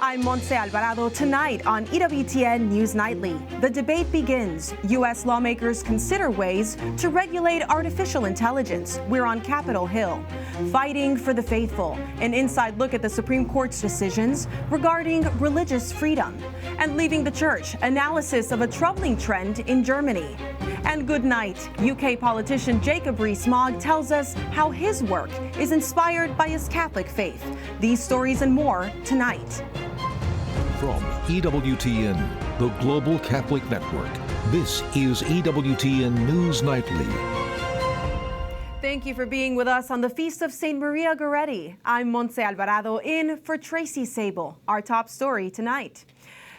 I'm Montse Alvarado. Tonight on EWTN News Nightly, the debate begins. U.S. lawmakers consider ways to regulate artificial intelligence. We're on Capitol Hill. Fighting for the faithful, an inside look at the Supreme Court's decisions regarding religious freedom. And leaving the church, analysis of a troubling trend in Germany. And good night. UK politician Rees Mogg tells us how his work is inspired by his Catholic faith. These stories and more tonight. From EWTN, the Global Catholic Network, this is EWTN News Nightly. Thank you for being with us on the Feast of St. Maria Goretti. I'm Montse Alvarado in for Tracy Sable. Our top story tonight.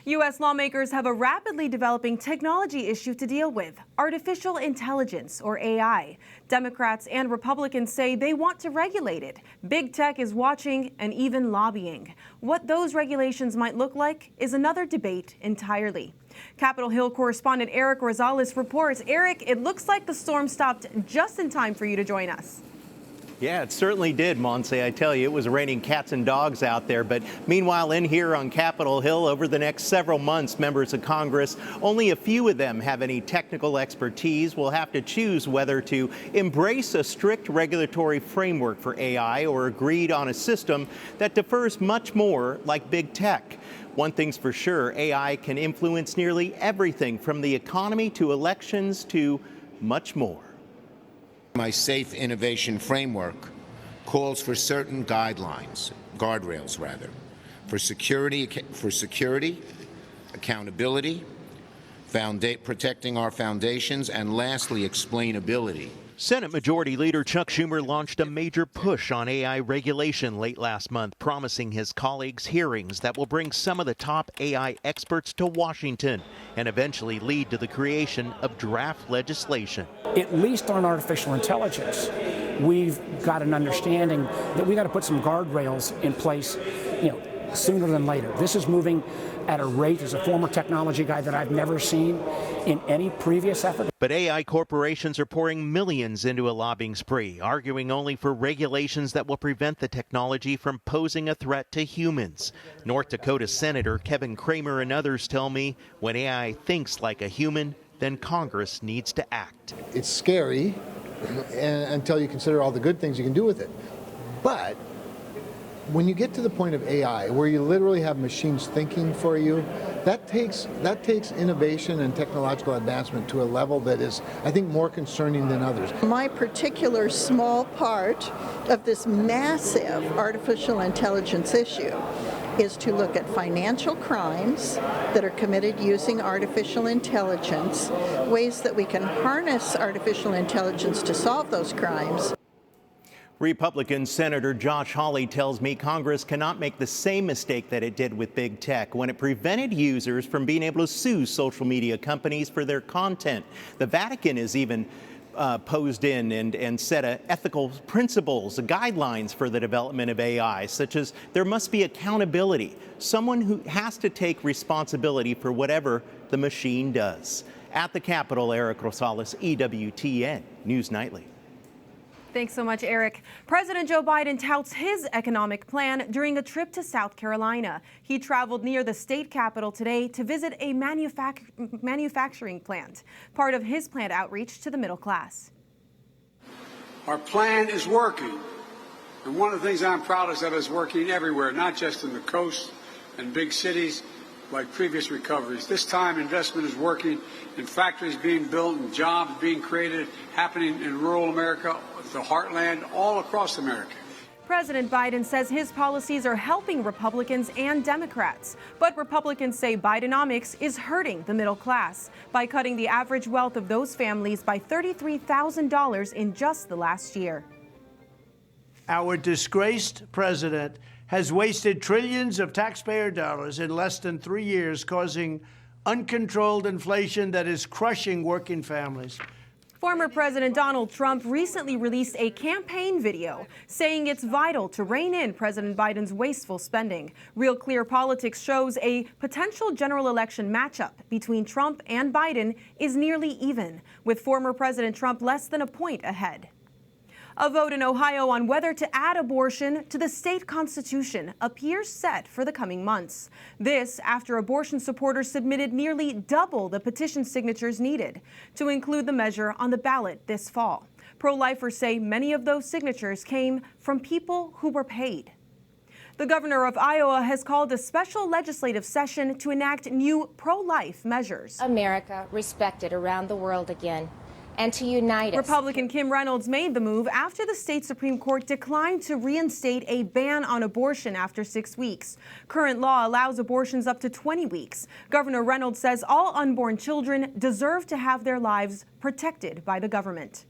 U.S. lawmakers have a rapidly developing technology issue to deal with, artificial intelligence, or AI. Democrats and Republicans say they want to regulate it. Big tech is watching and even lobbying. What those regulations might look like is another debate entirely. Capitol Hill correspondent Eric Rosales reports. Eric, it looks like the storm stopped just in time for you to join us. Yeah, it certainly did, Montse. I tell you, it was raining cats and dogs out there. But meanwhile, in here on Capitol Hill, over the next several months, members of Congress, only a few of them have any technical expertise, will have to choose whether to embrace a strict regulatory framework for AI or agreed on a system that differs much more like big tech. One thing's for sure, AI can influence nearly everything from the economy to elections to much more. My safe innovation framework calls for certain guidelines, guardrails rather, for security, accountability, protecting our foundations, and lastly, explainability. Senate Majority Leader Chuck Schumer launched a major push on AI regulation late last month, promising his colleagues hearings that will bring some of the top AI experts to Washington and eventually lead to the creation of draft legislation. At least on artificial intelligence, we've got an understanding that we've got to put some guardrails in place, sooner than later. This is moving at a rate, as a former technology guy, that I've never seen in any previous effort. But AI corporations are pouring millions into a lobbying spree, arguing only for regulations that will prevent the technology from posing a threat to humans. North Dakota Senator Kevin Cramer and others tell me when AI thinks like a human, then Congress needs to act. It's scary until you consider all the good things you can do with it. But when you get to the point of AI, where you literally have machines thinking for you, that takes innovation and technological advancement to a level that is, I think, more concerning than others. My particular small part of this massive artificial intelligence issue is to look at financial crimes that are committed using artificial intelligence, ways that we can harness artificial intelligence to solve those crimes. Republican Senator Josh Hawley tells me Congress cannot make the same mistake that it did with big tech when it prevented users from being able to sue social media companies for their content. The Vatican is even posed in and set ethical principles, guidelines for the development of AI, such as there must be accountability, someone who has to take responsibility for whatever the machine does. At the Capitol, Eric Rosales, EWTN News Nightly. Thanks so much, Eric. President Joe Biden touts his economic plan during a trip to South Carolina. He traveled near the state capitol today to visit a manufacturing plant, part of his planned outreach to the middle class. Our plan is working. And one of the things I'm proud of is that it's working everywhere, not just in the coast and big cities like previous recoveries. This time, investment is working in factories being built and jobs being created, happening in rural America, the heartland, all across America. President Biden says his policies are helping Republicans and Democrats. But Republicans say Bidenomics is hurting the middle class by cutting the average wealth of those families by $33,000 in just the last year. Our disgraced president has wasted trillions of taxpayer dollars in less than 3 years, causing uncontrolled inflation that is crushing working families. Former President Donald Trump recently released a campaign video saying it's vital to rein in President Biden's wasteful spending. Real Clear Politics shows a potential general election matchup between Trump and Biden is nearly even, with former President Trump less than a point ahead. A vote in Ohio on whether to add abortion to the state constitution appears set for the coming months. This after abortion supporters submitted nearly double the petition signatures needed to include the measure on the ballot this fall. Pro-lifers say many of those signatures came from people who were paid. The governor of Iowa has called a special legislative session to enact new pro-life measures. America respected around the world again, and to unite us. Republican Kim Reynolds made the move after the state Supreme Court declined to reinstate a ban on abortion after 6 weeks. Current law allows abortions up to 20 weeks. Governor Reynolds says all unborn children deserve to have their lives protected by the government.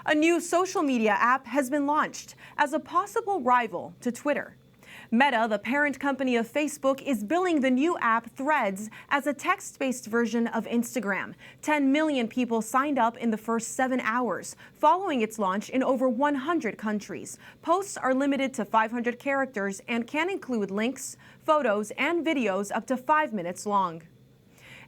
A new social media app has been launched as a possible rival to Twitter. Meta, the parent company of Facebook, is billing the new app Threads as a text-based version of Instagram. 10 million people signed up in the first 7 hours, following its launch in over 100 countries. Posts are limited to 500 characters and can include links, photos, and videos up to 5 minutes long.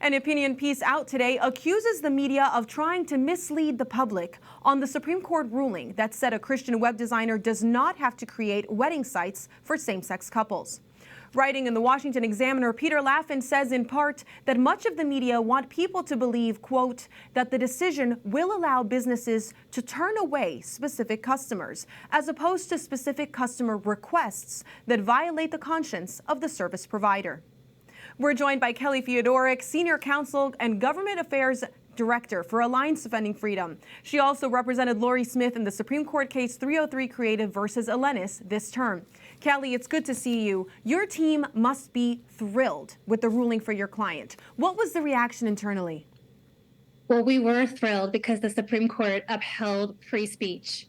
An opinion piece out today accuses the media of trying to mislead the public on the Supreme Court ruling that said a Christian web designer does not have to create wedding sites for same-sex couples. Writing in the Washington Examiner, Peter Laffin says in part that much of the media want people to believe, quote, that the decision will allow businesses to turn away specific customers, as opposed to specific customer requests that violate the conscience of the service provider. We're joined by Kellie Fiedorek, Senior Counsel and Government Affairs Director for Alliance Defending Freedom. She also represented Lorie Smith in the Supreme Court case 303 Creative versus Elenis this term. Kellie, it's good to see you. Your team must be thrilled with the ruling for your client. What was the reaction internally? Well, we were thrilled because the Supreme Court upheld free speech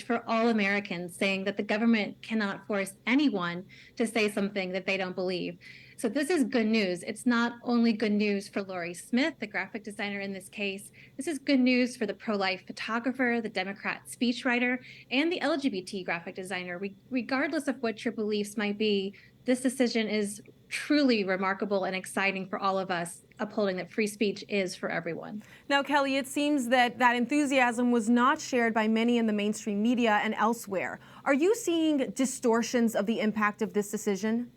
for all Americans, saying that the government cannot force anyone to say something that they don't believe. So this is good news. It's not only good news for Lorie Smith, the graphic designer in this case. This is good news for the pro-life photographer, the Democrat speechwriter, and the LGBT graphic designer. Regardless of what your beliefs might be, this decision is truly remarkable and exciting for all of us, upholding that free speech is for everyone. Now, Kellie, it seems that enthusiasm was not shared by many in the mainstream media and elsewhere. Are you seeing distortions of the impact of this decision?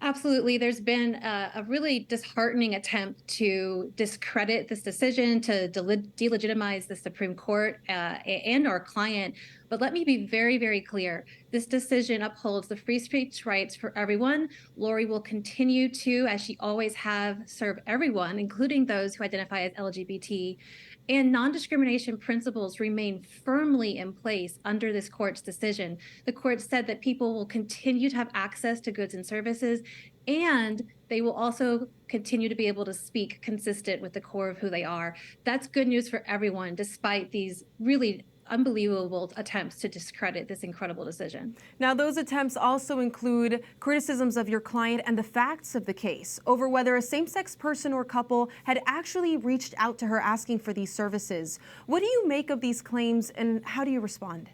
Absolutely. There's been a really disheartening attempt to discredit this decision, to delegitimize the Supreme Court and our client. But let me be very, very clear. This decision upholds the free speech rights for everyone. Lorie will continue to, as she always have, serve everyone, including those who identify as LGBT. And non-discrimination principles remain firmly in place under this court's decision. The court said that people will continue to have access to goods and services, and they will also continue to be able to speak consistent with the core of who they are. That's good news for everyone, despite these really unbelievable attempts to discredit this incredible decision. Now, those attempts also include criticisms of your client and the facts of the case over whether a same-sex person or couple had actually reached out to her asking for these services. What do you make of these claims, and how do you respond?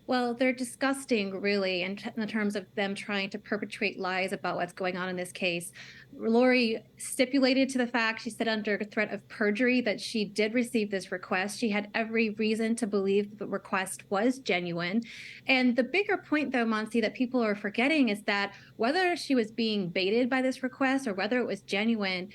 Well, they're disgusting, really, in terms of them trying to perpetrate lies about what's going on in this case. Lorie stipulated to the fact, she said under threat of perjury, that she did receive this request. She had every reason to believe the request was genuine. And the bigger point, though, Monsi, that people are forgetting is that whether she was being baited by this request or whether it was genuine,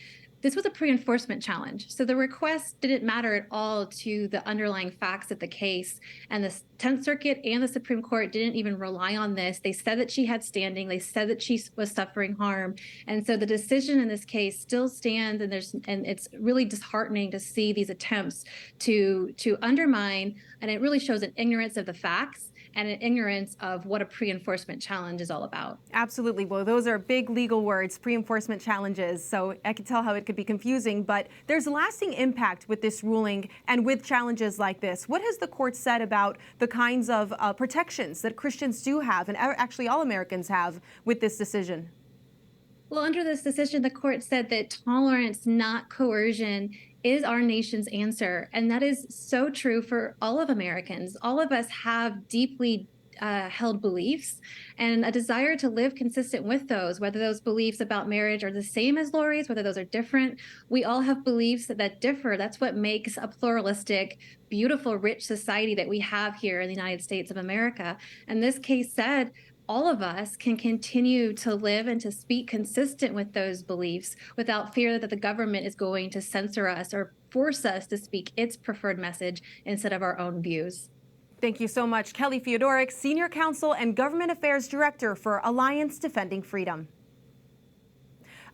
this was a pre-enforcement challenge. So the request didn't matter at all to the underlying facts of the case. And the 10th Circuit and the Supreme Court didn't even rely on this. They said that she had standing. They said that she was suffering harm. And so the decision in this case still stands, and it's really disheartening to see these attempts to undermine, and it really shows an ignorance of the facts and an ignorance of what a pre-enforcement challenge is all about. Absolutely. Well, those are big legal words, pre-enforcement challenges, so I can tell how it could be confusing, but there's lasting impact with this ruling and with challenges like this. What has the court said about the kinds of protections that Christians do have, and actually all Americans have, with this decision? Well, under this decision, the court said that tolerance, not coercion, is our nation's answer. And that is so true for all of Americans. All of us have deeply held beliefs and a desire to live consistent with those, whether those beliefs about marriage are the same as Lorie's, whether those are different. We all have beliefs that differ. That's what makes a pluralistic, beautiful, rich society that we have here in the United States of America. And this case said, all of us can continue to live and to speak consistent with those beliefs without fear that the government is going to censor us or force us to speak its preferred message instead of our own views. Thank you so much, Kellie Fiedorek, Senior Counsel and Government Affairs Director for Alliance Defending Freedom.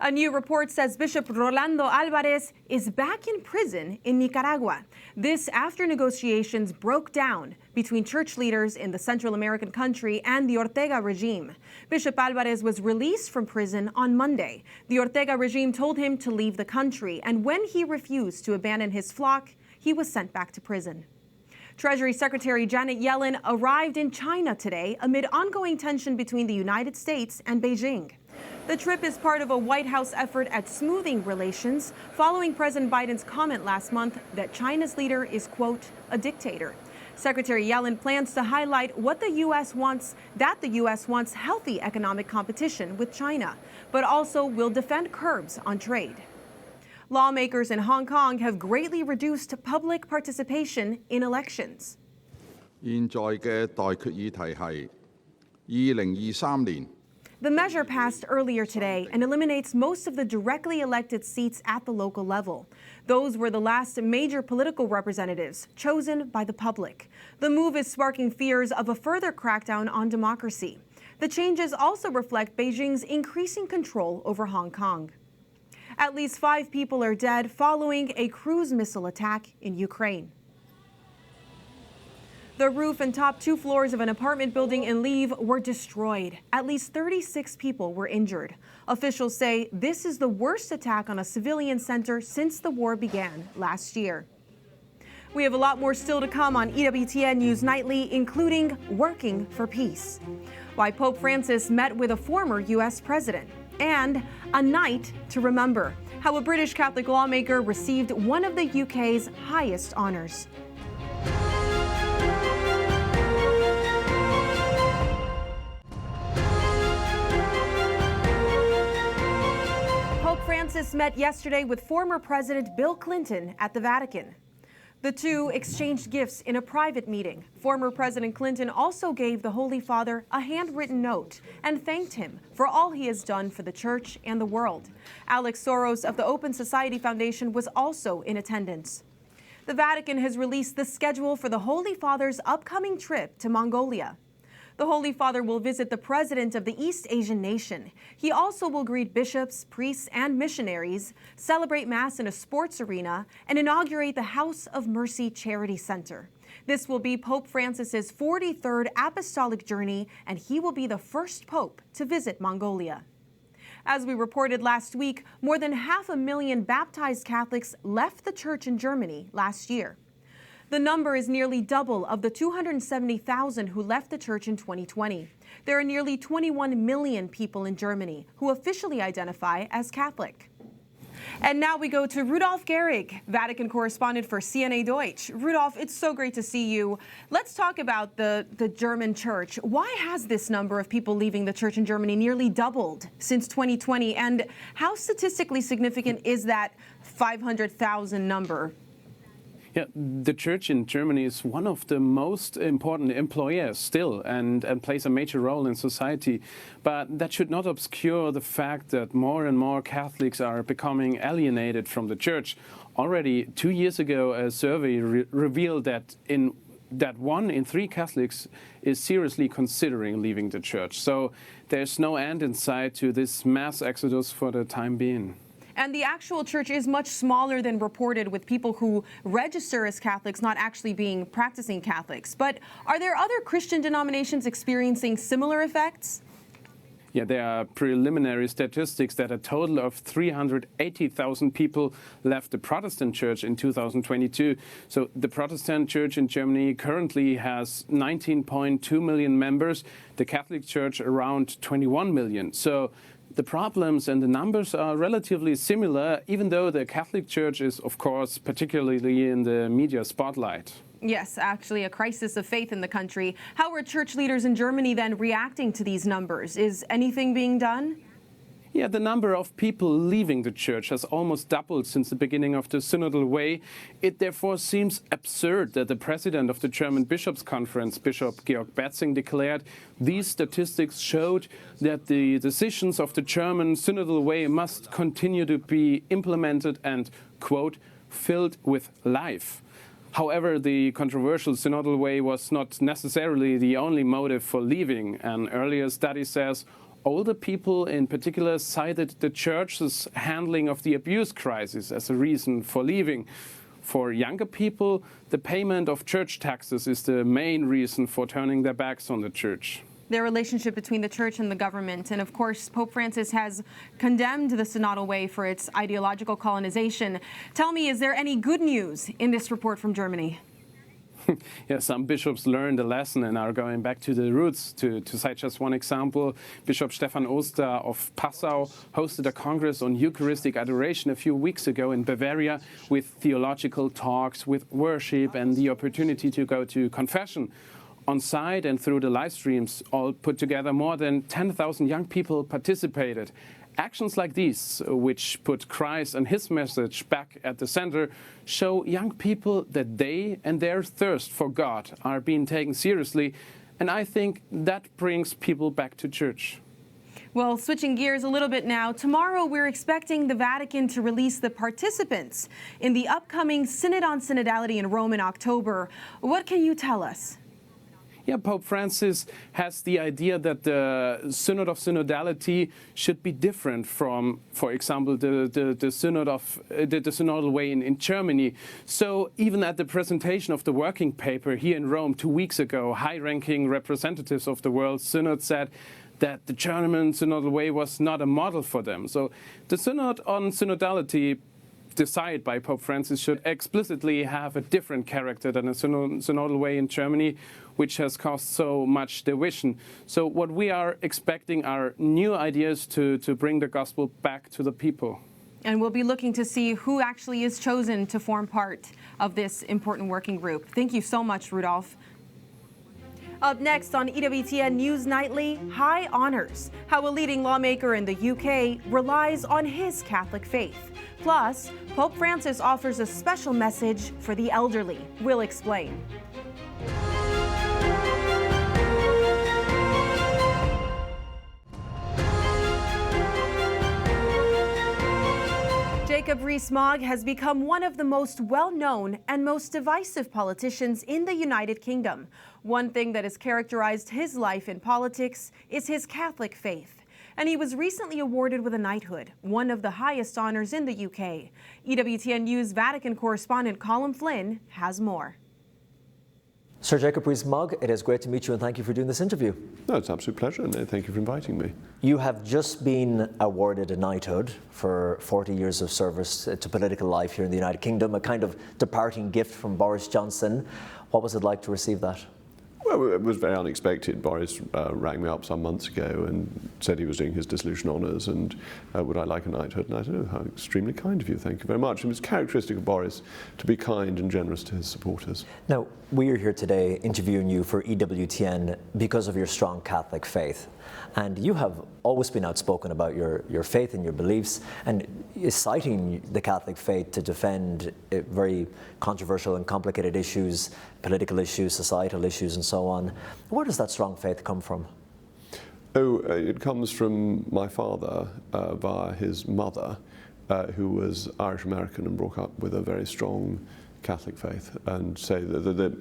A new report says Bishop Rolando Alvarez is back in prison in Nicaragua. This after negotiations broke down between church leaders in the Central American country and the Ortega regime. Bishop Alvarez was released from prison on Monday. The Ortega regime told him to leave the country, and when he refused to abandon his flock, he was sent back to prison. Treasury Secretary Janet Yellen arrived in China today amid ongoing tension between the United States and Beijing. The trip is part of a White House effort at smoothing relations following President Biden's comment last month that China's leader is, quote, a dictator. Secretary Yellen plans to highlight what the U.S. wants, that the U.S. wants healthy economic competition with China, but also will defend curbs on trade. Lawmakers in Hong Kong have greatly reduced public participation in elections. 現在嘅待決議題係2023年 The measure passed earlier today and eliminates most of the directly elected seats at the local level. Those were the last major political representatives chosen by the public. The move is sparking fears of a further crackdown on democracy. The changes also reflect Beijing's increasing control over Hong Kong. At least 5 people are dead following a cruise missile attack in Ukraine. The roof and top 2 floors of an apartment building in Lviv were destroyed. At least 36 people were injured. Officials say this is the worst attack on a civilian center since the war began last year. We have a lot more still to come on EWTN News Nightly, including working for peace, why Pope Francis met with a former U.S. president, and a night to remember, how a British Catholic lawmaker received one of the UK's highest honors. Pope Francis met yesterday with former President Bill Clinton at the Vatican. The two exchanged gifts in a private meeting. Former President Clinton also gave the Holy Father a handwritten note and thanked him for all he has done for the Church and the world. Alex Soros of the Open Society Foundation was also in attendance. The Vatican has released the schedule for the Holy Father's upcoming trip to Mongolia. The Holy Father will visit the president of the East Asian nation. He also will greet bishops, priests, and missionaries, celebrate Mass in a sports arena, and inaugurate the House of Mercy Charity Center. This will be Pope Francis's 43rd apostolic journey, and he will be the first pope to visit Mongolia. As we reported last week, more than 500,000 baptized Catholics left the church in Germany last year. The number is nearly double of the 270,000 who left the church in 2020. There are nearly 21 million people in Germany who officially identify as Catholic. And now we go to Rudolf Gehrig, Vatican correspondent for CNA Deutsch. Rudolf, it's so great to see you. Let's talk about the German church. Why has this number of people leaving the church in Germany nearly doubled since 2020? And how statistically significant is that 500,000 number? Yeah, the church in Germany is one of the most important employers still and plays a major role in society. But that should not obscure the fact that more and more Catholics are becoming alienated from the church. Already 2 years ago, a survey revealed that 1 in 3 Catholics is seriously considering leaving the church. So there's no end in sight to this mass exodus for the time being. And the actual church is much smaller than reported, with people who register as Catholics not actually being practicing Catholics. But are there other Christian denominations experiencing similar effects? Yeah, there are preliminary statistics that a total of 380,000 people left the Protestant church in 2022. So the Protestant church in Germany currently has 19.2 million members, the Catholic church around 21 million. So the problems and the numbers are relatively similar, even though the Catholic Church is, of course, particularly in the media spotlight. Yes, actually a crisis of faith in the country. How are church leaders in Germany then reacting to these numbers? Is anything being done? Yeah, the number of people leaving the church has almost doubled since the beginning of the synodal way. It therefore seems absurd that the president of the German Bishops' Conference, Bishop Georg Betzing, declared these statistics showed that the decisions of the German synodal way must continue to be implemented and, quote, filled with life. However, the controversial synodal way was not necessarily the only motive for leaving. An earlier study says older people in particular cited the church's handling of the abuse crisis as a reason for leaving. For younger people, the payment of church taxes is the main reason for turning their backs on the church. Their relationship between the church and the government. And of course, Pope Francis has condemned the synodal way for its ideological colonization. Tell me, is there any good news in this report from Germany? Yeah, some bishops learned a lesson and are going back to the roots. To cite just one example, Bishop Stefan Oster of Passau hosted a congress on Eucharistic adoration a few weeks ago in Bavaria with theological talks, with worship and the opportunity to go to confession. On site and through the live streams, all put together, more than 10,000 young people participated. Actions like these, which put Christ and his message back at the center, show young people that they and their thirst for God are being taken seriously. And I think that brings people back to church. Well, switching gears a little bit now, tomorrow we're expecting the Vatican to release the participants in the upcoming Synod on Synodality in Rome in October. What can you tell us? Yeah, Pope Francis has the idea that the Synod of Synodality should be different from, for example, the synodal way in Germany. So even at the presentation of the working paper here in Rome 2 weeks ago, high-ranking representatives of the World Synod said that the German synodal way was not a model for them. So the Synod on Synodality decided by Pope Francis should explicitly have a different character than a synodal way in Germany, which has caused so much division. So what we are expecting are new ideas to bring the gospel back to the people. And we'll be looking to see who actually is chosen to form part of this important working group. Thank you so much, Rudolf. Up next on EWTN News Nightly, high honors, how a leading lawmaker in the UK relies on his Catholic faith. Plus, Pope Francis offers a special message for the elderly. We'll explain. Rees Mogg has become one of the most well-known and most divisive politicians in the United Kingdom. One thing that has characterized his life in politics is his Catholic faith. And he was recently awarded with a knighthood, one of the highest honors in the UK. EWTN News Vatican Correspondent Colm Flynn has more. Sir Jacob Rees Mogg, it is great to meet you and thank you for doing this interview. No, it's an absolute pleasure and thank you for inviting me. You have just been awarded a knighthood for 40 years of service to political life here in the United Kingdom, a kind of departing gift from Boris Johnson. What was it like to receive that? Well, it was very unexpected. Boris rang me up some months ago and said he was doing his dissolution honours and would I like a knighthood? And I said, oh, how extremely kind of you, thank you very much. It was characteristic of Boris to be kind and generous to his supporters. Now, we are here today interviewing you for EWTN because of your strong Catholic faith. And you have always been outspoken about your faith and your beliefs, and citing the Catholic faith to defend very controversial and complicated issues, political issues, societal issues, and so on. Where does that strong faith come from? Oh, it comes from my father via his mother, who was Irish-American and brought up with a very strong Catholic faith. And say that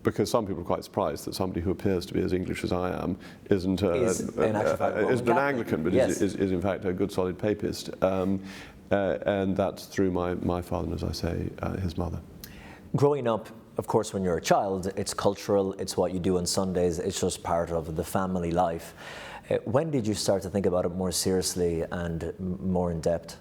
because some people are quite surprised that somebody who appears to be as English as I am isn't an Anglican, but yes, is in fact a good solid papist. And that's through my father and, as I say, his mother. Growing up, of course, when you're a child, it's cultural, it's what you do on Sundays, it's just part of the family life. When did you start to think about it more seriously and more in depth?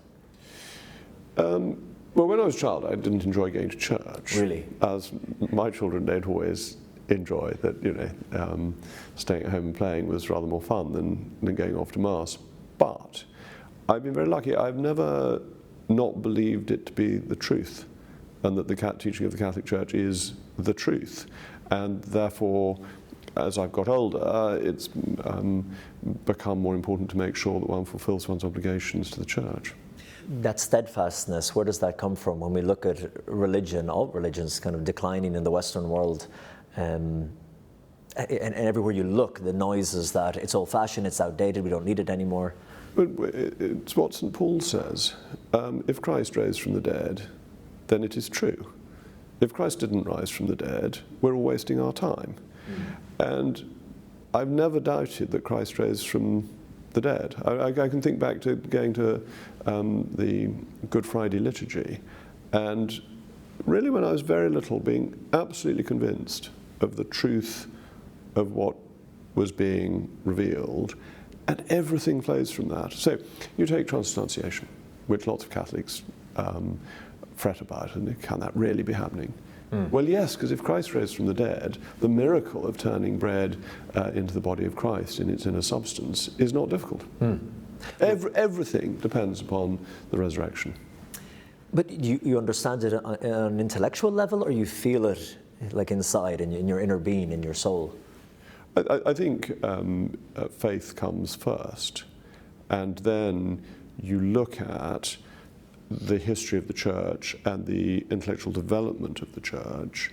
Well, when I was a child, I didn't enjoy going to church. Really? As my children don't always enjoy that, you know, staying at home and playing was rather more fun than going off to Mass. But I've been very lucky. I've never not believed it to be the truth. and that the teaching of the Catholic Church is the truth. And therefore, as I've got older, it's become more important to make sure that one fulfills one's obligations to the Church. That steadfastness, where does that come from when we look at religion, all religions kind of declining in the Western world? And everywhere you look, the noises that it's old-fashioned, it's outdated, we don't need it anymore. But it's what St. Paul says. If Christ raised from the dead, then it is true. If Christ didn't rise from the dead, we're all wasting our time. And I've never doubted that Christ raised from the dead. I can think back to going to the Good Friday liturgy, and really when I was very little, being absolutely convinced of the truth of what was being revealed, and everything flows from that. So you take transubstantiation, which lots of Catholics fret about, and can that really be happening? Well, yes, because if Christ rose from the dead, the miracle of turning bread into the body of Christ in its inner substance is not difficult. Everything depends upon the resurrection. But you understand it on an intellectual level, or you feel it like inside, in your inner being, in your soul? I think faith comes first, and then you look at the history of the Church and the intellectual development of the Church.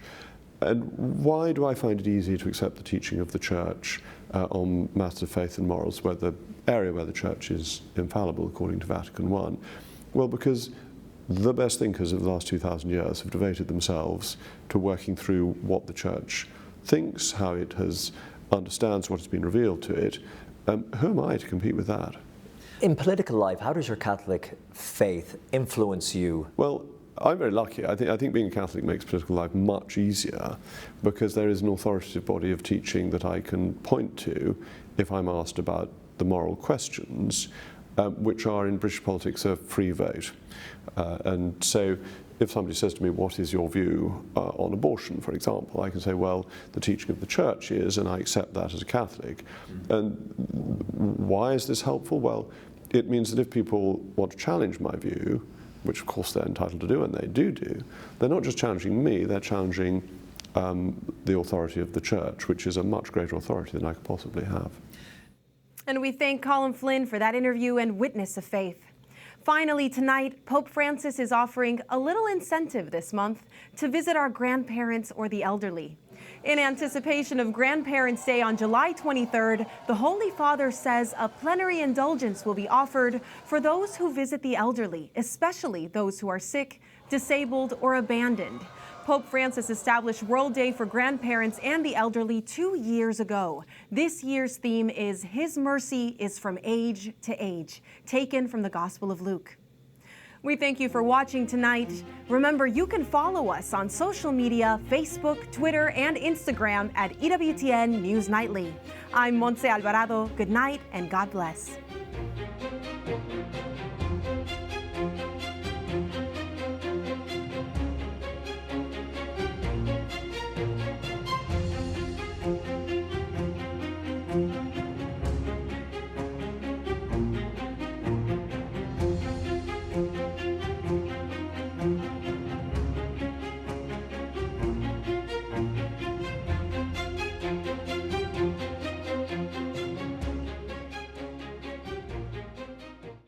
And why do I find it easy to accept the teaching of the Church on matters of faith and morals, where the area where the Church is infallible according to Vatican I? Well, because the best thinkers of the last 2,000 years have devoted themselves to working through what the Church thinks, how it understands what has been revealed to it. Who am I to compete with that? In political life, how does your Catholic faith influence you? Well, I'm very lucky. I think being a Catholic makes political life much easier, because there is an authoritative body of teaching that I can point to if I'm asked about the moral questions, which are in British politics a free vote. And so if somebody says to me, what is your view on abortion, for example, I can say, well, the teaching of the Church is, and I accept that as a Catholic. And why is this helpful? Well, it means that if people want to challenge my view, which of course they're entitled to do, and they do, they're not just challenging me, they're challenging the authority of the Church, which is a much greater authority than I could possibly have. And we thank Colm Flynn for that interview and witness of faith. Finally, tonight, Pope Francis is offering a little incentive this month to visit our grandparents or the elderly. In anticipation of Grandparents' Day on July 23rd, the Holy Father says a plenary indulgence will be offered for those who visit the elderly, especially those who are sick, disabled, or abandoned. Pope Francis established World Day for Grandparents and the Elderly 2 years ago. This year's theme is His Mercy is from Age to Age, taken from the Gospel of Luke. We thank you for watching tonight. Remember, you can follow us on social media, Facebook, Twitter, and Instagram at EWTN News Nightly. I'm Montse Alvarado. Good night and God bless.